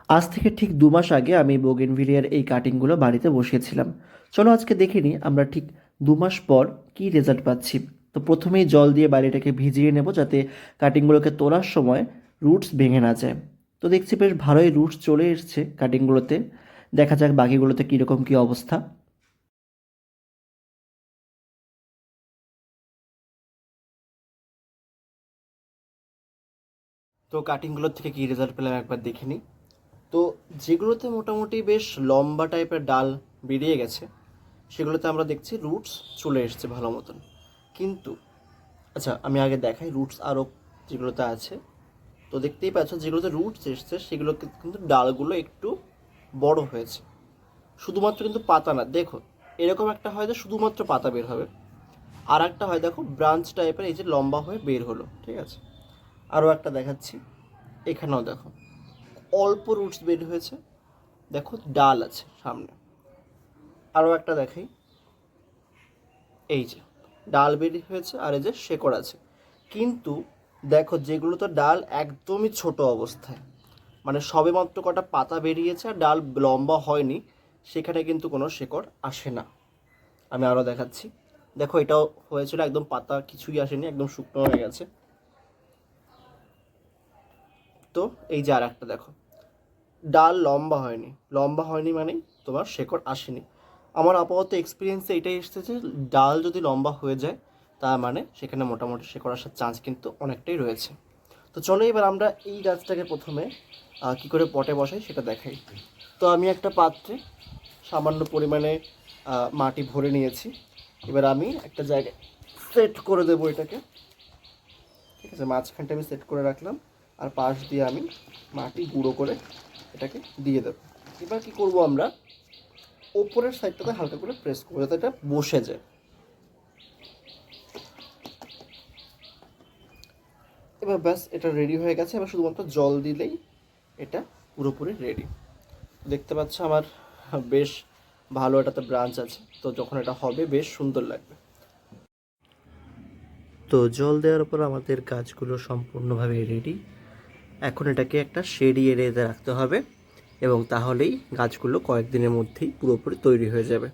আজ থেকে ঠিক 2 মাস আগে আমি বোগেনভিলিয়ার এই কাটিংগুলো বাড়িতে বসিয়েছিলাম। চলো আজকে দেখে নিই আমরা ঠিক 2 মাস পর কী রেজাল্ট পাচ্ছি। তো প্রথমেই জল দিয়ে বাড়িটাকে ভিজিয়ে নেব যাতে কাটিংগুলোকে তোলার সময় রুটস ভেঙে না যায়। তো দেখছি বেশ ভালোই রুটস চলে এসছে কাটিংগুলোতে। দেখা যাক বাকিগুলোতে কীরকম কী অবস্থা। তো কাটিংগুলোর থেকে কী রেজাল্ট পেলাম একবার দেখে নিই। তো যেগুলোতে মোটামুটি বেশ লম্বা টাইপের ডাল বেরিয়ে গেছে সেগুলোতে আমরা দেখছি রুটস চলে এসছে ভালো মতন। কিন্তু আচ্ছা, আমি আগে দেখাই রুটস আরও যেগুলোতে আছে। তো দেখতেই পাচ্ছ যেগুলোতে রুটস এসছে সেগুলোকে কিন্তু ডালগুলো একটু বড় হয়েছে। শুধুমাত্র কিন্তু পাতা না, দেখো এরকম একটা হয় যে শুধুমাত্র পাতা বের হবে, আর একটা হয় দেখো ব্রাঞ্চ টাইপের এই যে লম্বা হয়ে বের হলো, ঠিক আছে। আরও একটা দেখাচ্ছি, এখানেও দেখো অল্প রুটস বের হয়েছে, দেখো ডাল আছে সামনে। আরও একটা দেখাই, এই যে ডাল বের হয়েছে আর এই যে শেকড় আছে। কিন্তু দেখো যেগুলো তো ডাল একদমই ছোট অবস্থায়, মানে সবেমাত্র কটা পাতা বেরিয়েছে আর ডাল লম্বা হয়নি, সেখানে কিন্তু কোনো শেকড় আসে না। আমি আরও দেখাচ্ছি, দেখো এটাও হয়েছিল একদম পাতা কিছুই আসেনি, একদম শুকনো হয়ে গেছে। তো এই যে আর একটা দেখো, ডাল লম্বা হয়নি, লম্বা হয়নি মানে তোমার শেকড় আসেনি। আমার আপাতত এক্সপিরিয়েন্সে এটাই এসেছে যে ডাল যদি লম্বা হয়ে যায় তার মানে সেখানে মোটামুটি শেকড় আসার চান্স কিন্তু অনেকটাই রয়েছে। তো চলো এবার আমরা এই গাছটাকে প্রথমে কী করে পটে বসাই সেটা দেখাই। তো আমি একটা পাত্রে সামান্য পরিমাণে মাটি ভরে নিয়েছি। এবার আমি একটা জায়গায় সেট করে দেবো এটাকে, ঠিক আছে। মাঝখানটা আমি সেট করে রাখলাম, আর পাশ দিয়ে আমি মাটি গুঁড়ো করে এটাকে দিয়ে দেবো। এবার কি করব, আমরা ওপরের সাইডটাতে হালকা করে প্রেস করবো যাতে এটা বসে যায়। এবার ব্যাস এটা রেডি হয়ে গেছে। এবার শুধুমাত্র জল দিলেই এটা পুরোপুরি রেডি। দেখতে পাচ্ছ আমার বেশ ভালো এটাতে ব্রাঞ্চ আছে, তো যখন এটা হবে বেশ সুন্দর লাগবে। তো জল দেওয়ার পর আমাদের গাছগুলো সম্পূর্ণভাবে রেডি। এখন এটাকে একটা শেডি এরিয়াতে রাখতে হবে এবং তাহলেই গাছগুলো কয়েকদিনের মধ্যেই পুরোপুরি তৈরি হয়ে যাবে।